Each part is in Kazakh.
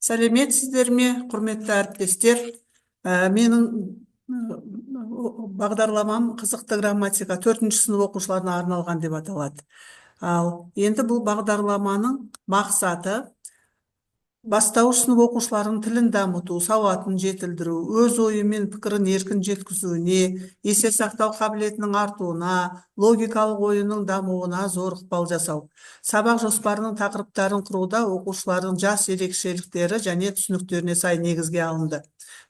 Сәлеметсіздер ме, құрметті әріптестер? Менің бағдарламам қызықты грамматика 4-ші сынып оқушыларына арналған деп аталады. Ал енді бұл бағдарламаның мақсаты бастауыш сынып оқушыларының тілін дамыту, сауатын жетілдіру, өз ойы мен пікірін еркін жеткізуіне, есте сақтау қабілетінің артуына, логикалық ойының дамуына зор ықпал жасау. Сабақ жоспарының тақырыптарын құруда оқушылардың жас ерекшеліктері және түсініктеріне сай негізге алынды.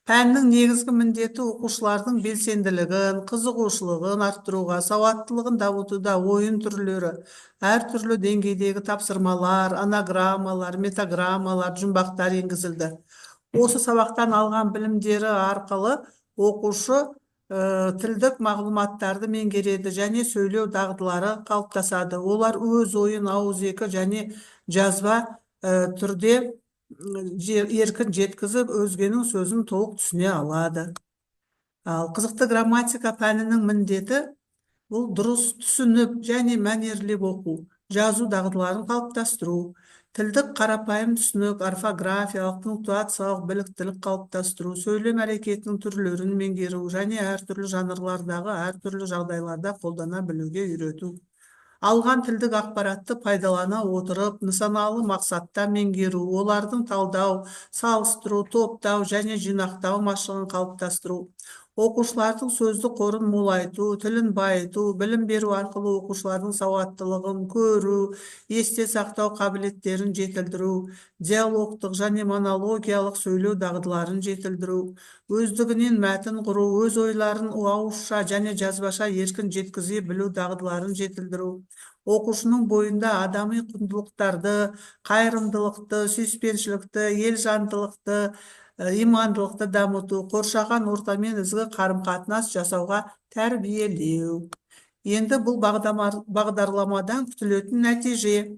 Пәннің негізгі міндеті оқушылардың белсенділігін, қызығушылығын арттыруға, сауаттылығын дамытуда ойын түрлері, әртүрлі деңгейдегі тапсырмалар, анаграммалар, метаграммалар, жұмбақтар енгізілді. Осы сабақтан алған білімдері арқылы оқушы тілдік мағлұматтарды меңгереді және сөйлеу дағдылары қалыптасады. Олар өз ойын ауызекі және жазба түрде еркін жеткізіп, өзгенің сөзін толық түсіне алады. Ал қызықты грамматика пәнінің міндеті бұл дұрыс түсініп және мәнерлеп оқу, жазу дағдыларын қалыптастыру, тілдік қарапайым түсінік, орфографиялық, пунктуациялық біліктілік қалыптастыру, сөйлем әрекетінің түрлерін меңгеру және әртүрлі жанрлардағы әртүрлі жағдайларда қолдана білуге үйрету. Алған тілдік ақпаратты пайдалана отырып, нысаналы мақсатта меңгеру, олардың талдау, салыстыру, топтау және жинақтау машығын қалыптастыру. Оқушылардың сөздік қорын молайту, тілін байыту, білім беру арқылы оқушылардың сауаттылығын көру, есте сақтау қабілеттерін жетілдіру, диалогтық және монологиялық сөйлеу дағдыларын жетілдіру, өздігінен мәтін құру, өз ойларын ауызша және жазбаша еркін жеткізе білу дағдыларын жетілдіру. Оқушының бойында адами құндылықтарды, қайырымдылықты, сүйіспеншілікті, елжандылықты, имандылықты дамыту, қоршаған ортамен ізгі қарым-қатынас жасауға тәрбиелеу. Енді бұл бағдарламадан күтілетін нәтиже: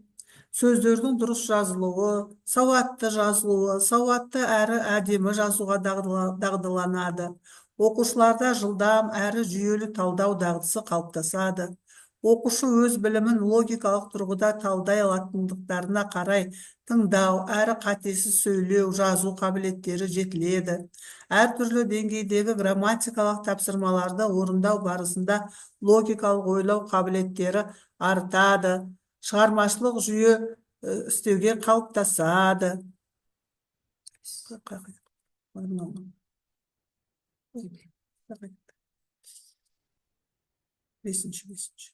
сөздердің дұрыс жазылуы, сауатты әрі әдемі жазуға дағдыланады. Оқушыларда жылдам әрі жүйелі талдау дағдысы қалыптасады. Оқушы өз білімін логикалық тұрғыда талдай алатындықтарына қарай тыңдау, әрі қатесіз сөйлеу, жазу қабілеттері жетіледі. Әртүрлі деңгейдегі грамматикалық тапсырмаларды орындау барысында логикалық ойлау қабілеттері артады. Шығармашылық жүйе істеуге қалыптасады. Бесінші.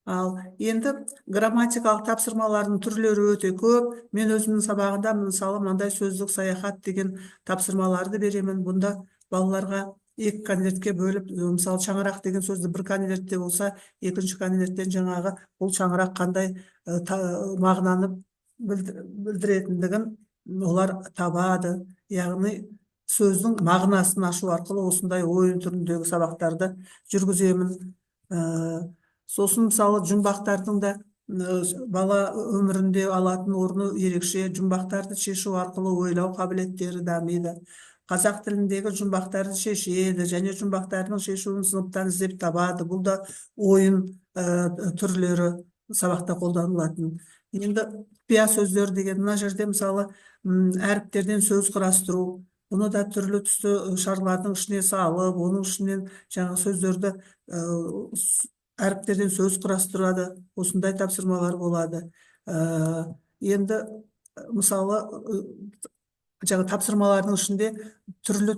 Ал енді грамматикалық тапсырмалардың түрлері өте көп. Мен өзімнің сабағында мысалы мынандай сөздік саяхат деген тапсырмаларды беремін. Бұнда балаларға 2 конвертке бөліп, мысалы шаңырақ деген сөзді бір конвертте болса, екінші конверттен жаңағы бұл шаңырақ қандай мағынаны білдіретіндігін олар табады. Яғни сөздің мағынасын ашу арқылы осындай ойын түріндегі сабақтарды жүргіземін. Сосын мысалы жұмбақтардың да бала өмірінде алатын орны ерекше. Жұмбақтарды шешу арқылы ойлау қабілеттері дамиды. Қазақ тіліндегі жұмбақтарды шешеді және жұмбақтардың шешуін сыныптан іздеп табады. Бұл да ойын түрлері сабақта қолданылатын. Енді құпия сөздер деген мына жерде мысалы әріптерден сөз құрастыру. Бұны да түрлі түсті шарлардың ішіне салып, оның ішінен жаңа сөздерді әріптерден сөз құрастырады. Осындай тапсырмалар болады. Енді мысалы тапсырмалардың ішінде түрлі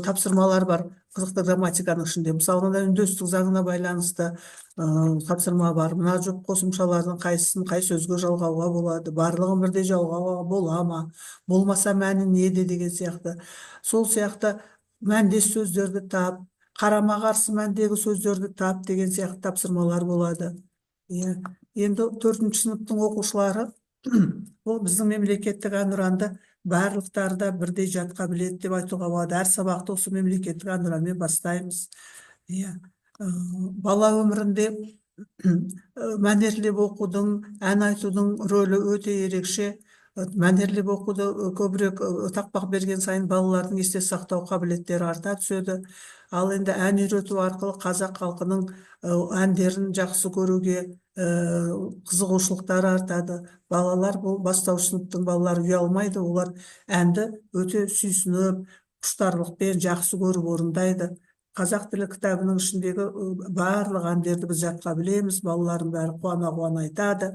тапсырмалар бар. Қызықты грамматиканың ішінде. Мысалы, үндестік заңына байланысты тапсырма бар. Мына жұп қосымшалардың қайсысын қай сөзге жалғауға болады? Барлығын бірдей жалғауға бола ма? Болмаса мәні неде деген сияқты. Сол сияқты мәндес сөздерді тап, қарама қарсы мәндегі сөздерді тап деген сияқты тапсырмалар болады. Енді 4-ші сыныптың оқушылары бұл біздің мемлекеттік әнұранды барлықтарда бірдей жатқа біледі деп айтуға болады. Әр сабақты осы мемлекеттік әнұранмен бастаймыз. Бала өмірінде мәнерлеп оқудың, ән айтудың рөлі өте ерекше. Мәнерлеп оқуды көбірек тақпақ берген сайын балалардың есте сақтау қабілеттері арта түседі. Ал енді ән үйрету арқылы қазақ халқының әндерін жақсы көруге, қызығушылықтары артады. Балалар, бұл бастауыш сыныптың балалары ұялмайды, олар әнді өте сүйсініп, құштарлықпен жақсы көріп орындайды. Қазақ тілі кітабының ішіндегі барлық әндерді біз жатқа білеміз, балалардың бәрі қуана айтады.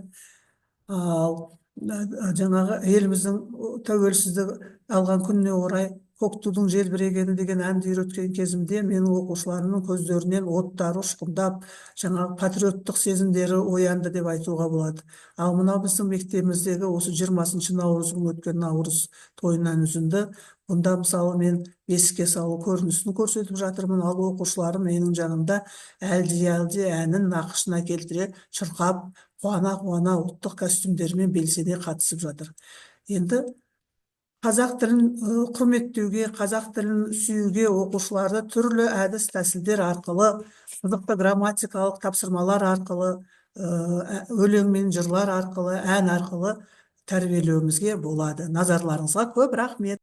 Ал жаңағы еліміздің тәуелсіздік алған күніне орай көк тудың желбірегені деген әнді үйреткен кезімде менің оқушыларымның көздерінен оттары ұшқындап, жаңағы патриоттық сезімдері оянды деп айтуға болады. Ал мынау біздің мектебіміздегі осы 20 наурыз күні өткен наурыз тойынан үзінді. Бұнда мысалы мен бесікке салу көрінісін көрсетіп жатырмын, ал оқушыларым менің жанымда әлди әнін нақышына келтіре шырқап, қуана ұлттық костюмдерімен белсене қатысып жатыр. Енді қазақ тілін құрметтеуге, қазақ тілін сүюге оқушыларды түрлі әдіс тәсілдер арқылы, қызықты грамматикалық тапсырмалар арқылы, өлең мен жырлар арқылы, ән арқылы тәрбиелеуімізге болады. Назарларыңызға көп рахмет.